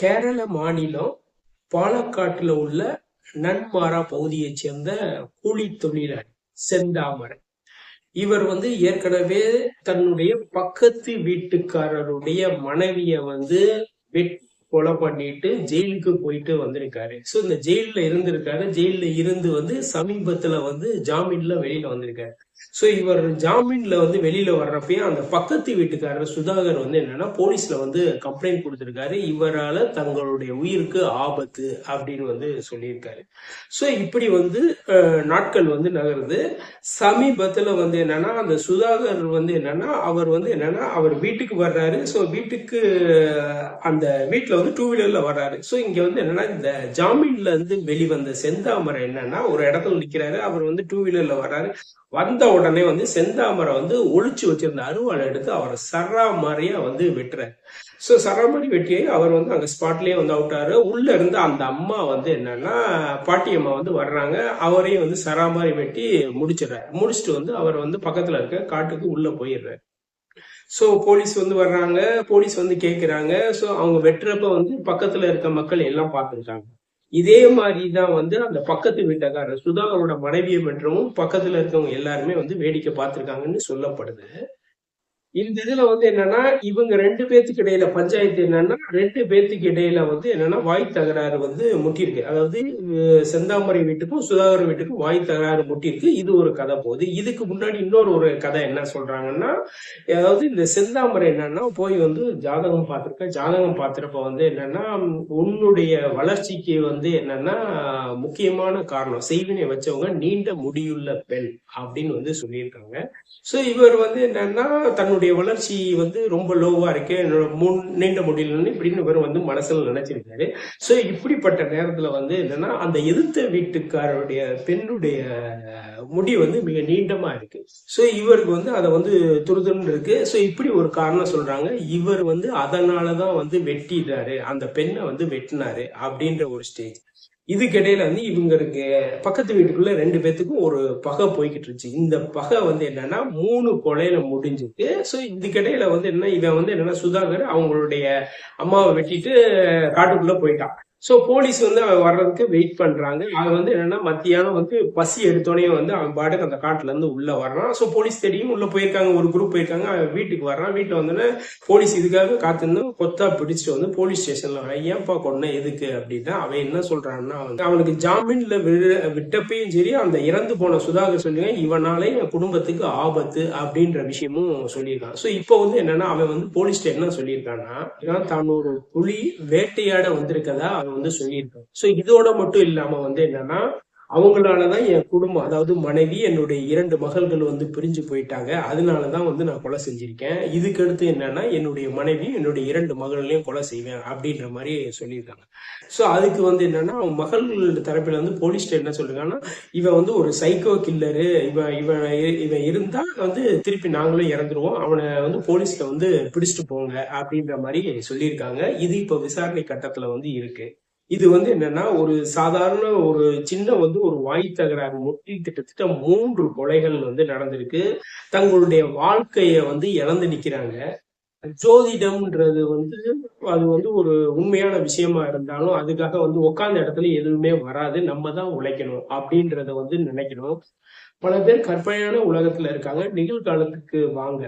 கேரள மாநிலம் பாலக்காட்டுல உள்ள நன்மாரா பகுதியைச் சேர்ந்த கூலி தொழிலாளி செந்தாமரை. இவர் ஏற்கனவே தன்னுடைய பக்கத்து வீட்டுக்காரருடைய மனைவிய வெட்டி கொலை பண்ணிட்டு ஜெயிலுக்கு போயிட்டு வந்திருக்காரு. சோ இந்த ஜெயில்ல இருந்திருக்காரு. ஜெயில்ல இருந்து சமீபத்துல ஜாமீன்ல வெளியில வந்திருக்காரு. சோ இவர் ஜாமீன்ல வெளியில வர்றப்பயும் அந்த பக்கத்து வீட்டுக்காரர் சுதாகர் என்னன்னா போலீஸ்ல கம்ப்ளைண்ட் கொடுத்திருக்காரு. இவரால தங்களுடைய உயிருக்கு ஆபத்து அப்படின்னு சொல்லியிருக்காரு. சோ இப்படி நாட்கள் நகருது. சமீபத்துல என்னன்னா அந்த சுதாகர் என்னன்னா அவர் வீட்டுக்கு வர்றாரு. சோ வீட்டுக்கு அந்த வீட்டுல டூ வீலர்ல வர்றாரு. சோ இங்க என்னன்னா இந்த ஜாமீன்ல வெளிவந்த செந்தாமரை என்னன்னா ஒரு இடத்துல நிக்கிறாரு. அவர் டூ வீலர்ல வர்றாரு. வந்த உடனே செந்தாமரை ஒளிச்சு வச்சிருந்த அருவாளை எடுத்து அவரை சராமாரியா வெட்டுறாரு. சோ சராமாரி வெட்டியை அவர் அங்க ஸ்பாட்லயே அவுட்டாரு. உள்ள இருந்து அந்த அம்மா என்னன்னா பாட்டியம்மா வர்றாங்க. அவரையும் சராமாரி வெட்டி முடிச்சிடறாரு. முடிச்சுட்டு அவர் பக்கத்துல இருக்க காட்டுக்கு உள்ள போயிடுறாரு. சோ போலீஸ் வர்றாங்க. போலீஸ் கேக்குறாங்க. சோ அவங்க வெட்டுறப்ப பக்கத்துல இருக்க மக்கள் எல்லாம் பார்த்துருக்காங்க. இதே மாதிரிதான் அந்த பக்கத்து வீட்டுக்காரர் சுதாகரோட மனைவியை வெற்றவும் பக்கத்துல இருக்கவங்க எல்லாருமே வேடிக்கை பார்த்திருக்காங்கன்னு சொல்லப்படுது. இந்த இதுல என்னன்னா இவங்க ரெண்டு பேத்துக்கு இடையில பஞ்சாயத்து என்னன்னா ரெண்டு பேத்துக்கு இடையில என்னன்னா வாய் தகராறு முட்டியிருக்கு. அதாவது செந்தாமரை வீட்டுக்கும் சுதாகர் வீட்டுக்கும் வாய் தகராறு முட்டியிருக்கு. இது ஒரு கதை போகுது. இதுக்கு முன்னாடி ஒரு கதை என்ன சொல்றாங்கன்னா, அதாவது இந்த செந்தாமரை என்னன்னா போய் ஜாதகம் பார்த்திருக்க. ஜாதகம் பார்த்திருப்ப என்னன்னா உன்னுடைய வளர்ச்சிக்கு என்னன்னா முக்கியமான காரணம் செய்வினை வச்சவங்க நீண்ட முடியுள்ள பெண் அப்படின்னு சொல்லியிருக்காங்க. சோ இவர் என்னன்னா தன்னுடைய வளர்ச்சி ரொம்ப லோவா இருக்கு, நீண்ட முடியலன்னு இப்படின்னு இவர் மனசுல நினைச்சிருக்காரு. சோ இப்படிப்பட்ட நேரத்துல என்னன்னா அந்த எதிர்த்த வீட்டுக்காரருடைய பெண்ணுடைய முடி மிக நீண்டமா இருக்கு. சோ இவருக்கு அதை துருதுன்னு இருக்கு. சோ இப்படி ஒரு காரணம் சொல்றாங்க. இவர் அதனாலதான் வெட்டிட்டாரு, அந்த பெண்ணை வெட்டினாரு அப்படின்ற ஒரு ஸ்டேஜ். இதுக்கிடையில இவங்களுக்கு பக்கத்து வீட்டுக்குள்ள ரெண்டு பேத்துக்கும் ஒரு பகை போய்கிட்டு இருந்துச்சு. இந்த பகை என்னன்னா 3 கொலையில முடிஞ்சுது. சோ இதுக்கிடையில என்ன இவன் என்னன்னா சுதாகர் அவங்களுடைய அம்மாவை வெட்டிட்டு காட்டுக்குள்ள போயிட்டான். சோ போலீஸ் அவன் வர்றதுக்கு வெயிட் பண்றாங்க. அது என்னன்னா மத்தியானம் பசி எடுத்தோடனே அவன் பாட்டுக்கு அந்த காட்டுல இருந்து உள்ள வர்றான். சோ போலீஸ் தெரியும் உள்ள போயிருக்காங்க, ஒரு குரூப் போயிருக்காங்க. அவன் வீட்டுக்கு வர்றான். வீட்டுல போலீஸ் இதுக்காக காத்திருந்து கொத்தா பிடிச்சிட்டு போலீஸ் ஸ்டேஷன்ல வர ஏன்பா கொன்ன எதுக்கு அப்படின்னா அவன் என்ன சொல்றான்னா அவனுக்கு ஜாமீன்ல விட்டப்பையும் சரி அந்த இறந்து போன சுதாகர் சொல்லுங்க இவனாலே என் குடும்பத்துக்கு ஆபத்து அப்படின்ற விஷயமும் சொல்லியிருக்கான். சோ இப்போ என்னன்னா அவன் போலீஸ்ல என்ன சொல்லியிருக்கான்னா தான் ஒரு புலி வேட்டையாட வந்திருக்கதா அவன் சொல்லியிருக்கான். சோ இதோட மட்டும் இல்லாம என்னன்னா அவங்களாலதான் என் குடும்பம், அதாவது மனைவி, என்னுடைய 2 மகள்கள் பிரிஞ்சு போயிட்டாங்க. அதனாலதான் நான் கொலை செஞ்சிருக்கேன். இதுக்கு அடுத்து என்னன்னா என்னுடைய மனைவி, என்னுடைய 2 மகள்களையும் கொலை செய்வேன் அப்படின்ற மாதிரி சொல்லியிருக்காங்க. சோ அதுக்கு என்னன்னா அவன் மகள்கள் தரப்புல போலீஸ்ல என்ன சொல்றாங்கன்னா இவன் ஒரு சைக்கோ கில்லரு, இவன் இவன் இவன் இருந்தா திருப்பி நாங்களும் இறந்துருவோம், அவனை போலீஸ்ல பிடிச்சிட்டு போங்க அப்படின்ற மாதிரி சொல்லியிருக்காங்க. இது இப்ப விசாரணை கட்டத்துல இருக்கு. இது என்னன்னா ஒரு சாதாரண ஒரு சின்ன ஒரு வாய் தகராறு முட்டி கிட்டத்தட்ட 3 கொலைகள் நடந்திருக்கு. தங்களுடைய வாழ்க்கைய இழந்து நிக்கிறாங்க. ஜோதிடம்ன்றது அது ஒரு உண்மையான விஷயமா இருந்தாலும் அதுக்காக உட்கார்ந்த இடத்துல எதுவுமே வராது, நம்ம தான் உழைக்கணும் அப்படின்றத நினைக்கணும். பல பேர் கற்பனையான உலகத்துல இருக்காங்க. நிகழ்காலத்துக்கு வாங்க.